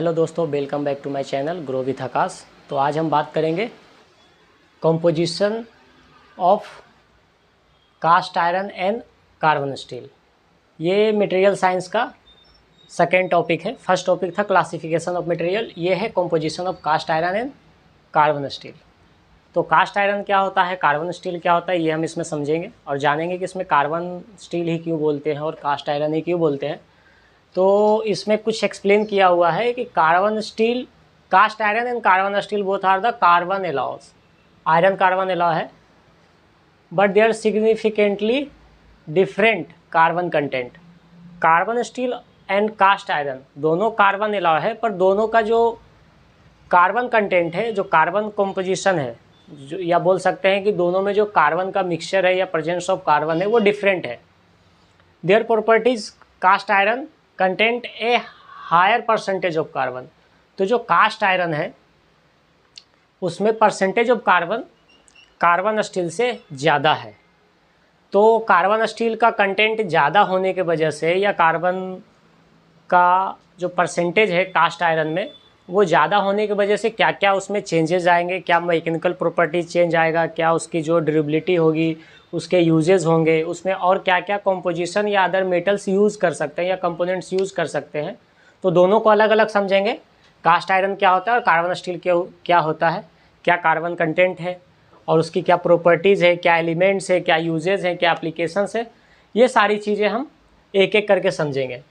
Hello दोस्तों, welcome back to my channel grow with Akash. तो आज हम बात करेंगे composition of cast iron and carbon steel. ये मटेरियल साइंस का सेकेंड टॉपिक है। फर्स्ट टॉपिक था क्लासिफिकेशन ऑफ मटेरियल, ये है composition of cast iron and carbon steel. तो कास्ट आयरन क्या होता है, कार्बन स्टील क्या होता है, ये हम इसमें समझेंगे और जानेंगे कि इसमें कार्बन स्टील ही क्यों बोलते हैं और कास्ट आयरन ही क्यों बोलते हैं। तो इसमें कुछ एक्सप्लेन किया हुआ है कि carbon steel, cast iron and carbon steel both are the carbon alloys. Iron carbon alloy है but they are significantly different carbon content. Carbon steel and cast iron दोनों कार्बन एलॉय है, पर दोनों का जो कार्बन कंटेंट है, जो carbon composition है, जो या बोल सकते हैं कि दोनों में जो कार्बन का मिक्सचर है या प्रेजेंस ऑफ कार्बन है वो डिफरेंट है। There properties, cast iron content a higher percentage of carbon. तो जो कास्ट आयरन है उसमें percentage of carbon carbon steel से ज़्यादा है। तो कार्बन स्टील का कंटेंट ज़्यादा होने के वजह से या कार्बन का जो परसेंटेज है कास्ट आयरन में वो ज़्यादा होने की वजह से क्या क्या उसमें चेंजेस आएंगे, क्या मैकेनिकल प्रॉपर्टीज चेंज आएगा, क्या उसकी जो ड्यूरेबिलिटी होगी, उसके यूजेस होंगे, उसमें और क्या क्या कंपोजिशन या अदर मेटल्स यूज़ कर सकते हैं या कंपोनेंट्स यूज़ कर सकते हैं। तो दोनों को अलग अलग समझेंगे। कास्ट आयरन क्या होता है और कार्बन स्टील क्या होता है, क्या कार्बन कंटेंट है और उसकी क्या प्रॉपर्टीज़ है, क्या एलिमेंट्स है, क्या यूजेस हैं, क्या एप्लीकेशंस है, ये सारी चीज़ें हम एक एक करके समझेंगे।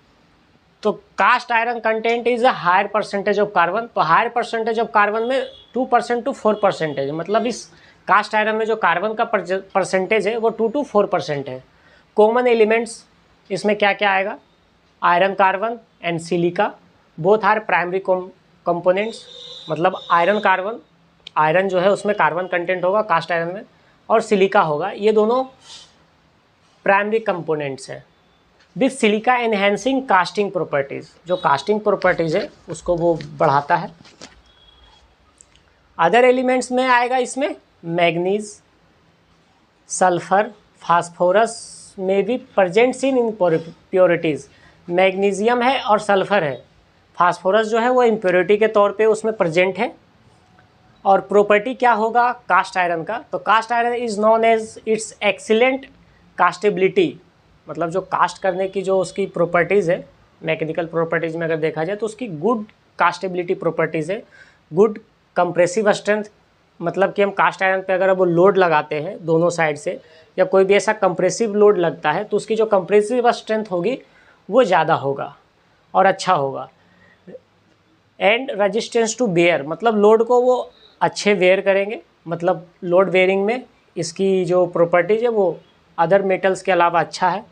तो cast iron content is a higher percentage of carbon. तो हायर परसेंटेज ऑफ कार्बन में 2% to 4%, मतलब इस कास्ट आयरन में जो कार्बन का परसेंटेज है वो 2 to 4% है। कॉमन एलिमेंट्स इसमें क्या क्या आएगा, iron carbon and silica both are primary components. मतलब आयरन कार्बन, आयरन जो है उसमें कार्बन कंटेंट होगा कास्ट आयरन में, और सिलिका होगा, ये दोनों प्राइमरी कंपोनेंट्स हैं। With silica enhancing casting properties, जो कास्टिंग प्रॉपर्टीज़ है उसको वो बढ़ाता है। अदर एलिमेंट्स में आएगा इसमें मैग्नीज, सल्फर, फास्फोरस में भी प्रेजेंट इन इम्प्योरिटीज़। मैग्नीशियम है और सल्फर है, फास्फोरस जो है वो इम्प्योरिटी के तौर पे उसमें प्रेजेंट है। और प्रॉपर्टी क्या होगा कास्ट आयरन का, तो cast iron is known as its excellent castability. मतलब जो कास्ट करने की जो उसकी प्रॉपर्टीज़ है, मैकेनिकल प्रॉपर्टीज़ में अगर देखा जाए तो उसकी गुड कास्टेबिलिटी प्रॉपर्टीज़ है, गुड कंप्रेसिव स्ट्रेंथ। मतलब कि हम कास्ट आयरन पे अगर वो लोड लगाते हैं दोनों साइड से या कोई भी ऐसा कंप्रेसिव लोड लगता है तो उसकी जो कंप्रेसिव स्ट्रेंथ होगी वो ज़्यादा होगा और अच्छा होगा। एंड रेजिस्टेंस टू बेयर, मतलब लोड को वो अच्छे वेयर करेंगे, मतलब लोड वेयरिंग में इसकी जो प्रॉपर्टीज़ है वो अदर मेटल्स के अलावा अच्छा है।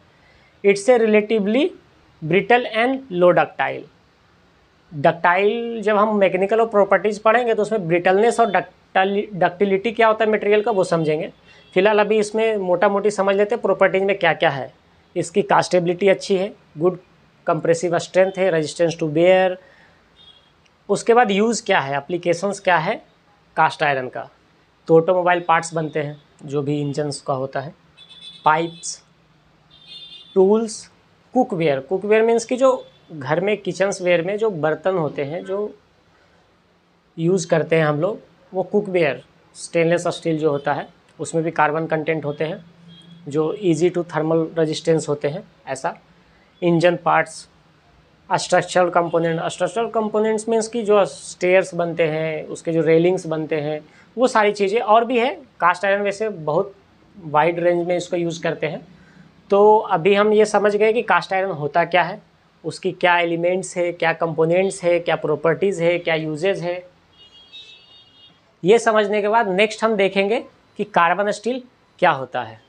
It's a relatively brittle and low ductile. Ductile जब हम मैकेनिकल और प्रॉपर्टीज़ पढ़ेंगे तो उसमें ब्रिटलनेस और डक्टिलिटी क्या होता है मटेरियल का वो समझेंगे। फिलहाल अभी इसमें मोटा मोटी समझ लेते हैं प्रॉपर्टीज़ में क्या क्या है। इसकी कास्टेबिलिटी अच्छी है, गुड कंप्रेसिव स्ट्रेंथ है, रेजिस्टेंस टू बेयर। उसके बाद यूज़ क्या है, एप्लीकेशंस क्या है कास्ट आयरन का। तो ऑटोमोबाइल पार्ट्स बनते हैं जो भी इंजन्स का होता है, pipes, tools, cookware. Cookware means कि जो घर में किचन्स वेयर में जो बर्तन होते हैं जो यूज़ करते हैं हम लोग, वो कुकवेयर स्टेनलेस स्टील जो होता है उसमें भी कार्बन कंटेंट होते हैं जो इजी टू थर्मल रेजिस्टेंस होते हैं ऐसा। Engine parts, structural component. Structural components means कि जो स्टेयर्स बनते हैं, उसके जो रेलिंग्स बनते हैं, वो सारी चीज़ें और भी है। कास्ट आयरन वैसे बहुत वाइड रेंज में इसको यूज़ करते हैं। तो अभी हम ये समझ गए कि कास्ट आयरन होता क्या है, उसकी क्या एलिमेंट्स है, क्या कंपोनेंट्स है, क्या प्रॉपर्टीज़ है, क्या यूजेज है। ये समझने के बाद नेक्स्ट हम देखेंगे कि कार्बन स्टील क्या होता है।